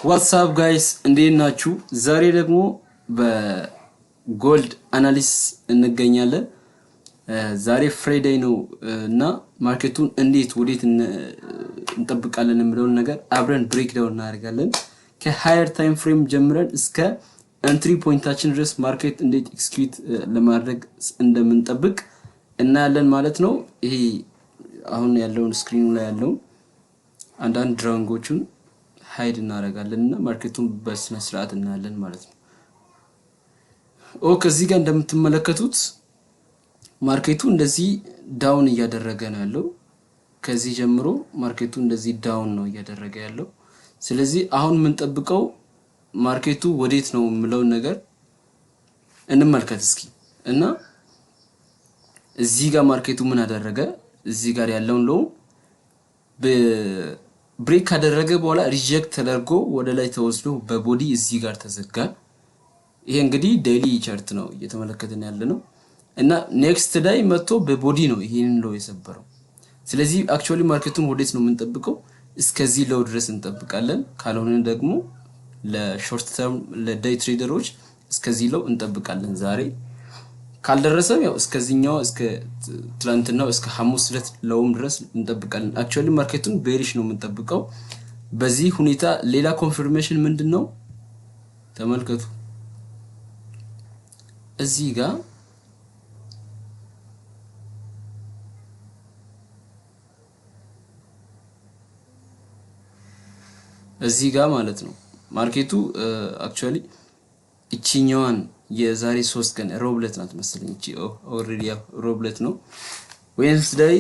ዋትስአፕ ጋይስ እንዴት ናችሁ? ዛሬ ደግሞ በጎልድ አናሊሲስ እንገኛለን። ዛሬ ፍራይዴይ ነው እና ማርኬቱን እንዴት ወዴት እንጠብቃለን የሚለውን ነገር አብረን ብሬክ ዳውን እናደርጋለን። ከሃየር ታይም ፍሬም ጀምረን እስከ ኤንትሪ ፖይንታችን ድረስ ማርኬት እንዴት ኤክስኪዩት ለማድረግ እንደምንጠብቅ እናያለን ማለት ነው። ይሄ አሁን ያለውን ስክሪኑ ላይ ያለውን አንዳንድ ድራንጎቹን ሃይድ እናደርጋለን እና ማርኬቱን በስነ ስርዓት እናያለን ማለት ነው። ከዚህ ጋር እንደምትመለከቱት ማርኬቱ እንደዚህ ዳውን እያደረገ ነው ያለው። ከዚህ ጀምሮ ማርኬቱ እንደዚህ ዳውን ነው እያደረገ ያለው። ስለዚህ አሁን የምንጠብቀው ማርኬቱ ወዴት ነው የሚለው ነገር እንመልከት እስኪ እና እዚህ ጋር ማርኬቱ ምን አደረገ? እዚህ ጋር ያለውን ሎው ብሬክ ካደረገ በኋላ ሪጀክት ተደርጎ ወደ ላይ ተወስዶ በቦዲ እዚህ ጋር ተዘጋ። ይሄ እንግዲህ ዴይሊ ቻርት ነው እየተመለከተን ያለነው እና ኔክስት ዳይ መጥቶ በቦዲ ነው ይሄንን ሎው የሰበረው። ስለዚህ አክቹአሊ ማርኬቱን ወዴት ነው የምንጠብቀው? እስከዚህ ሎው ድረስ እንጠብቃለን። ካልሆነ ደግሞ ለሾርት ተርም ለዴይ ትሬደሮች እስከዚህ ሎው እንጠብቃለን። ዛሬ ካልደረሰም ያው እስከዚህኛው እስከ ትላንትናው እስከ ሐሙስ ዕለት ሎውም ድረስ እንጠብቃለን። አክቹአሊ ማርኬቱን ቤሪሽ ነው የምንጠብቀው። በዚህ ሁኔታ ሌላ ኮንፈርሜሽን ምንድነው? ተመልከቱ። እዚህ ጋር ማለት ነው ማርኬቱ አክቹአሊ እቺኛዋን የዛሬ 3 ቀን ሮብለት ናት መሰለኝ። እቺ ኦሬዲ ሮብለት ነው። ዌንስዴይ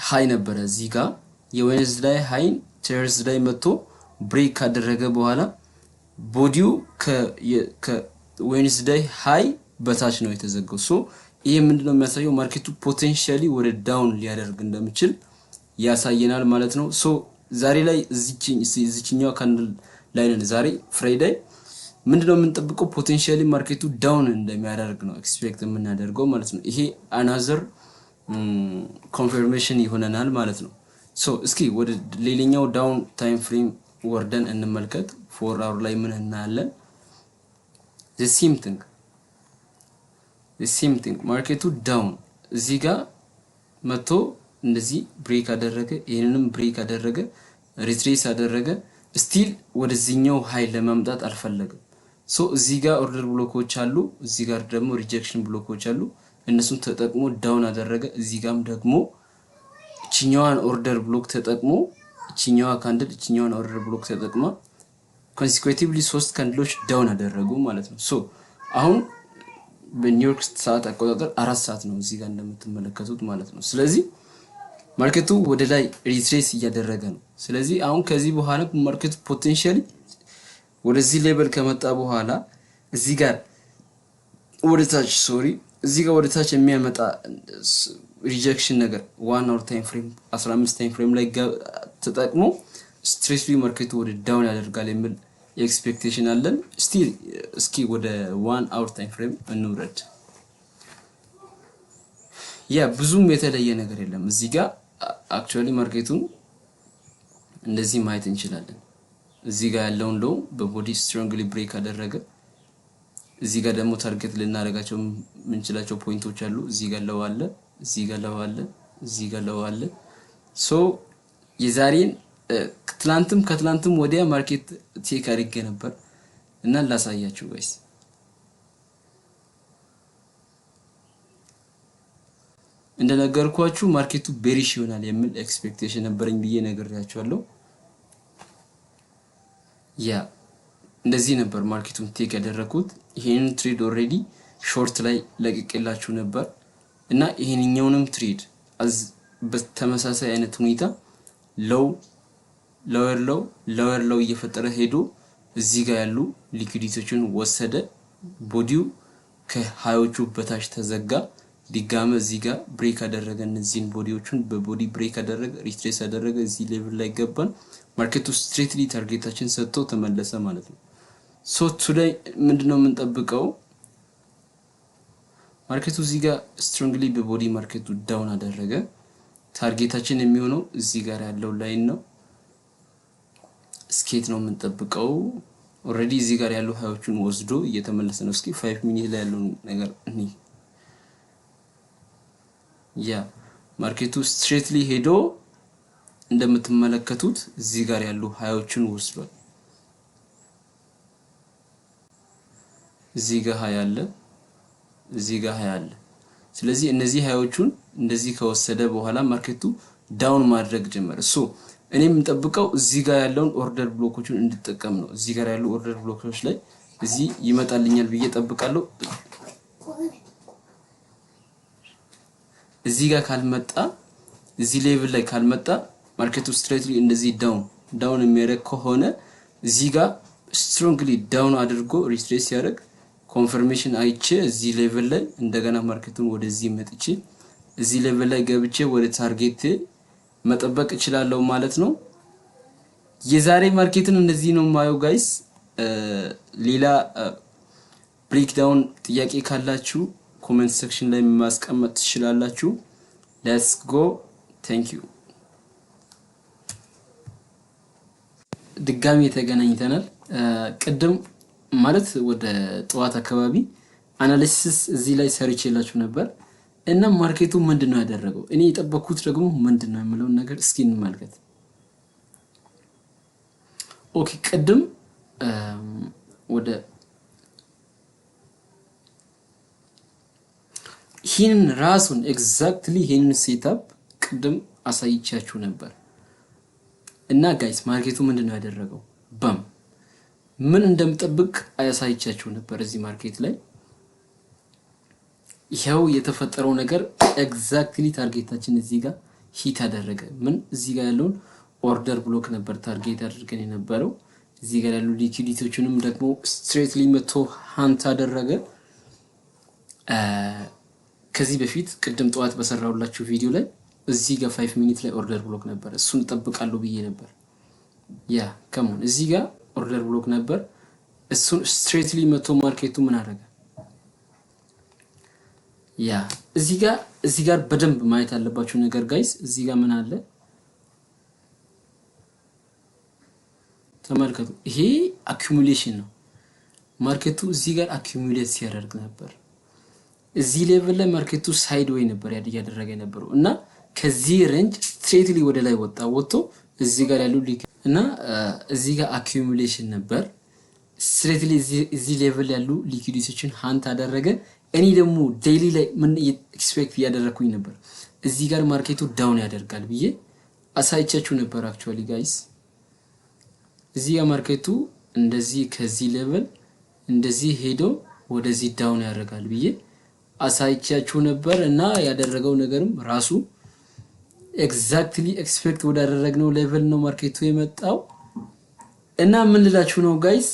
ሃይ ነበረ እዚህ ጋር የዌንስዴይ ሃይ ተርስዴይ መጥቶ ብሬክ ካደረገ በኋላ ቦዲው ከዌንስዴይ ሃይ በታች ነው የተዘጋው። ሶ ይሄ ምንድነው የሚያሳየው? ማርኬቱ ፖቴንሻሊ ወደ ዳውን ሊያደርግ እንደሚችል ያሳየናል ማለት ነው። ሶ ዛሬ ላይ እዚህኛው ካንድል ላይ ነን። ዛሬ ፍራይዴይ ምንድነው የምንጠብቀው? ፖቴንሻሊ ማርኬቱ ዳውን እንደሚያደርግ ነው ኤክስፔክት የምናደርገው ማለት ነው። ይሄ አናዘር ኮንፈርሜሽን ይሆነናል ማለት ነው። ሶ እስኪ ወደ ሌላኛው ዳውን ታይም ፍሬም ወርደን እንመልከት። 4 አወር ላይ ምን እናያለን? the same thing ማርኬቱ ዳውን እዚህ ጋር መጥቶ እንደዚህ ብሬክ አደረገ፣ ይሄንንም ብሬክ አደረገ፣ ሪትሬስ አደረገ። ስቲል ወደዚህኛው ሃይ ለማምጣት አልፈለገም። ሶ እዚህ ጋር ኦርደር ብሎኮች አሉ፣ እዚህ ጋር ደግሞ ሪጀክሽን ብሎኮች አሉ። እነሱን ተጠቅሞ ዳውን አደረገ። እዚህ ጋርም ደግሞ እቺኛዋን ኦርደር ብሎክ ተጠቅሞ እቺኛዋ ካንድል እቺኛዋን ኦርደር ብሎክ ተጠቅማ ኮንሲኩዌቲቭሊ 3 ካንድሎች ዳውን አደረጉ ማለት ነው። ሶ አሁን በኒውዮርክ ሰዓት አቆጣጠር 4 ሰዓት ነው እዚህ ጋር እንደምትመለከቱት ማለት ነው። ስለዚህ ማርኬቱ ወደ ላይ ሪትሬስ እያደረገ ነው። ስለዚህ አሁን ከዚህ በኋላ ማርኬቱ ፖቴንሻሊ ወደዚህ ሌቨል ከመጣ በኋላ እዚህ ጋር ወደ ታች የሚያመጣ ሪጀክሽን ነገር 1 አወር ታይም ፍሬም 15 ታይም ፍሬም ላይ ተጠቅሞ ስትሬትሊ ማርኬቱ ወደ ዳውን ያደርጋል የሚል ኤክስፔክቴሽን አለን። እስኪ ወደ 1 አወር ታይም ፍሬም እንውረድ። ብዙም የተለየ ነገር የለም። እዚህ ጋር አክቹአሊ ማርኬቱን እንደዚህ ማየት እንችላለን። እዚህ ጋር ያለውን ሎው በቦዲ ስትሮንግሊ ብሬክ አደረገ። እዚህ ጋር ደግሞ ታርጌት ልናደርጋቸው የምንችላቸው ፖይንቶች አሉ። እዚህ ጋር ሎው አለ፣ እዚህ ጋር ሎው አለ፣ እዚህ ጋር ሎው አለ። ሶ የዛሬን ከትላንትም ወዲያ ማርኬት ቼክ አድርጌ ነበር እና ላሳያችሁ ጋይስ። እንደነገርኳችሁ ማርኬቱ ቤሪሽ ይሆናል የሚል ኤክስፔክቴሽን ነበረኝ ብዬ ነግሬያችኋለሁ። እንደዚህ ነበር ማርኬቱን ቴክ ያደረኩት። ይሄንን ትሬድ ኦሬዲ ሾርት ላይ ለቅቄላችሁ ነበር እና ይሄንኛውንም ትሬድ በተመሳሳይ አይነት ሁኔታ ሎወር ሎው እየፈጠረ ሄዶ እዚህ ጋር ያሉ ሊኩዊዲቲዎችን ወሰደ። ቦዲው ከሃዮቹ በታች ተዘጋ። ዲጋመ እዚህ ጋር ብሬክ አደረገ። እነዚህን ቦዲዎችን በቦዲ ብሬክ አደረገ፣ ሪትሬስ አደረገ። እዚህ ሌቭል ላይ ገባን። ማርኬቱ ስትሬትሊ ታርጌታችን ሰጥቶ ተመለሰ ማለት ነው። ሶ ቱዴይ ምንድነው የምንጠብቀው? ማርኬቱ እዚህ ጋር ስትሮንግሊ በቦዲ ማርኬቱ ዳውን አደረገ። ታርጌታችን የሚሆነው እዚህ ጋር ያለው ላይን ነው። ስኬት ነው የምንጠብቀው። ኦሬዲ እዚህ ጋር ያሉ ሃዮቹን ወስዶ እየተመለሰ ነው። እስኪ 5 ሚኒት ላይ ያለው ነገር እኒ ያ ማርኬቱ ስትሬትሊ ሄዶ እንደምትመለከቱት እዚህ ጋር ያሉ ሃዮቹን ወስዷል። እዚህ ጋር ሃይ አለ፣ እዚህ ጋር ሃይ አለ። ስለዚህ እነዚህ ሃዮቹን እንደዚህ ከወሰደ በኋላ ማርኬቱ ዳውን ማድረግ ጀመረ። ሶ እኔ የምጠብቀው እዚህ ጋር ያለውን ኦርደር ብሎኮችን እንድጠቀም ነው። እዚህ ጋር ያሉ ኦርደር ብሎኮች ላይ እዚህ ይመጣልኛል ብዬ ጠብቃለሁ። እዚህ ጋር ካልመጣ እዚህ ሌቭል ላይ ካልመጣ ማርኬቱ ስትሬትሊ እንደዚህ ዳውን የሚያደርግ ከሆነ እዚህ ጋር ስትሮንግሊ ዳውን አድርጎ ሪትሬስ ያደርግ ኮንፈርሜሽን አይቼ እዚህ ሌቭል ላይ እንደገና ማርኬቱን ወደዚህ መጥቼ እዚህ ሌቭል ላይ ገብቼ ወደ ታርጌት መጠበቅ እችላለሁ ማለት ነው። የዛሬ ማርኬትን እንደዚህ ነው ማየው ጋይስ። ሌላ ብሬክዳውን ጥያቄ ካላችሁ ኮሜንት ሴክሽን ላይ ማስቀመጥ ትችላላችሁ። ሌትስ ጎ ታንክ ዩ። ድጋሚ ተገናኝተናል። ቅድም ማለት ወደ ጠዋት አካባቢ አናሊሲስ እዚህ ላይ ሰርቼላችሁ ነበር እና ማርኬቱ ምንድነው ያደረገው እኔ የጠበቅኩት ደግሞ ምንድነው የምለው ነገር እስኪ እንመልከት። ኦኬ ቅድም ወደ ይህን ራሱን ኤግዛክትሊ ይህን ሴትአፕ ቅድም አሳይቻችሁ ነበር እና ጋይስ ማርኬቱ ምንድነው ያደረገው ምን እንደምጠብቅ አያሳይቻችሁ ነበር። እዚህ ማርኬት ላይ ይሄው የተፈጠረው ነገር ኤግዛክትሊ ታርጌታችን እዚህ ጋር ሂት አደረገ። ምን እዚህ ጋር ያለውን ኦርደር ብሎክ ነበር ታርጌት አድርገን የነበረው። እዚህ ጋር ያሉ ሊኩዊዲቲዎችንም ደግሞ ስትሬትሊ መቶ ሃንት አደረገ። ከዚህ በፊት ቅድም ጠዋት በሰራሁላችሁ ቪዲዮ ላይ እዚህ ጋር 5 ሚኒት ላይ ኦርደር ብሎክ ነበር። እሱን ተጠብቃለሁ ብዬ ነበር። ያ ከመሆን እዚህ ጋር ኦርደር ብሎክ ነበር። እሱን ስትሬትሊ መቶ ማርኬቱ ምን አደረገ? ያ እዚህ ጋር በደንብ ማየት ያለባችሁ ነገር ጋይስ እዚህ ጋር ምን አለ ተመልከቱ። ይሄ አኩሙሌሽን ነው። ማርኬቱ እዚህ ጋር አኩሙሌት ሲያደርግ ነበር። እዚህ ሌቭል ላይ ማርኬቱ ሳይድ ዌይ ነበር ያደረገ የነበረው እና ከዚህ ሬንጅ ስትሬትሊ ወደ ላይ ወጥቶ እዚህ ጋር ያሉ እና እዚህ ጋር አኩሙሌሽን ነበር። ስትሬትሊ እዚህ ሌቭል ያሉ ሊኩዊዲቲዎችን ሃንት አደረገ። እኔ ደግሞ ዴይሊ ላይ ምን ኤክስፔክት ያደረኩኝ ነበር እዚህ ጋር ማርኬቱ ዳውን ያደርጋል ብዬ አሳይቻችሁ ነበር። አክቹአሊ ጋይስ እዚህ ጋር ማርኬቱ እንደዚህ ከዚህ ሌቭል እንደዚህ ሄዶ ወደዚህ ዳውን ያደርጋል ብዬ አሳይቻችሁ ነበር እና ያደረገው ነገርም ራሱ ኤግዛክትሊ ኤክስፔክት ወዳደረግነው ሌቭል ነው ማርኬቱ የመጣው። እና ምን ልላችሁ ነው ጋይስ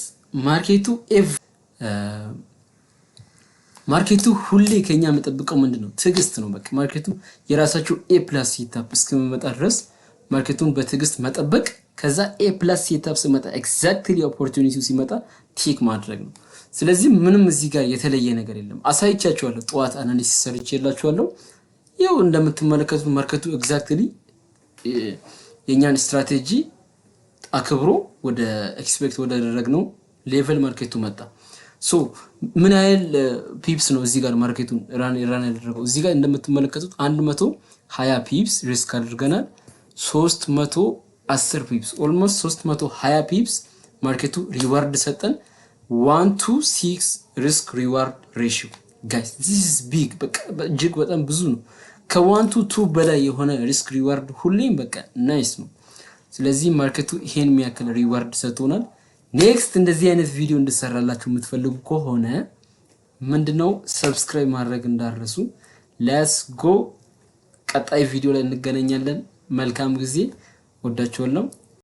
ማርኬቱ ሁሌ ከኛ መጠብቀው ምንድነው ትግስት ነው። በቃ ማርኬቱ የራሳችሁ A+ ሴትአፕ እስከመጣ ድረስ ማርኬቱን በትግስት መጠበቅ፣ ከዛ A+ ሴትአፕ ሲመጣ ኤግዛክትሊ ኦፖርቹኒቲው ሲመጣ ቴክ ማድረግ ነው። ስለዚህ ምንም እዚህ ጋር የተለየ ነገር የለም። አሳይቻችኋለሁ። ጠዋት አናሊሲስ ሰርቼላችኋለሁ። ያው እንደምትመለከቱት ማርኬቱ ኤግዛክትሊ የኛን ስትራቴጂ አክብሮ ወደ ኤክስፔክት ወዳደረግነው ሌቭል ማርኬቱ መጣ። ሶ ምን ያህል ፒፕስ ነው እዚህ ጋር ማርኬቱን ራን ያደረገው? እዚህ ጋር እንደምትመለከቱት 120 ፒፕስ ሪስክ አድርገናል። 310 ፒፕስ ኦልሞስት 320 ፒፕስ ማርኬቱ ሪዋርድ ሰጠን። 1-to-6 ሪስክ ሪዋርድ ሬሽዮ ጋይስ this is big። በቃ እጅግ በጣም ብዙ ነው። ከ1-to-2 በላይ የሆነ ሪስክ ሪዋርድ ሁሌም በቃ ናይስ ነው። ስለዚህ ማርኬቱ ይሄን የሚያክል ሪዋርድ ሰጥቶናል። ኔክስት እንደዚህ አይነት ቪዲዮ እንድሰራላችሁ የምትፈልጉ ከሆነ ምንድነው ሰብስክራይብ ማድረግ እንዳትረሱ። ሌትስ ጎ። ቀጣይ ቪዲዮ ላይ እንገናኛለን። መልካም ጊዜ። ወዳችኋለሁ።